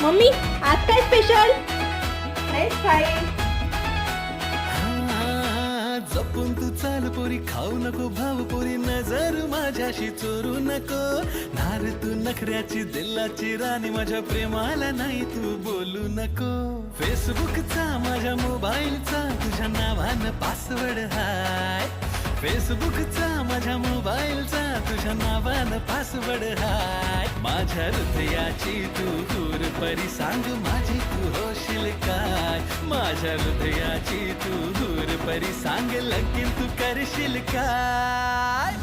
Mummy आज काय special? नाहीच काय. जपून तू चाल पोरी, खाऊ नको भाव पोरी, नजर माझ्याशी चोरू नको. नार तू नखऱ्याची दिलाची राणी, माझ्या प्रेमाला नाही तू बोलू नको. फेसबुकचा माझ्या मोबाईलचा तुझ्या नावानं पासवर्ड हाय. फेसबुकचा माझ्या मोबाईलचा तुझ्या नावानं पासवर्ड हाय. माझ्या हृदयाची तू दूर परी, सांग माझी तू होशील काय. माझ्या हृदयाची तू दूर परी, सांग लगीन तू करशील काय.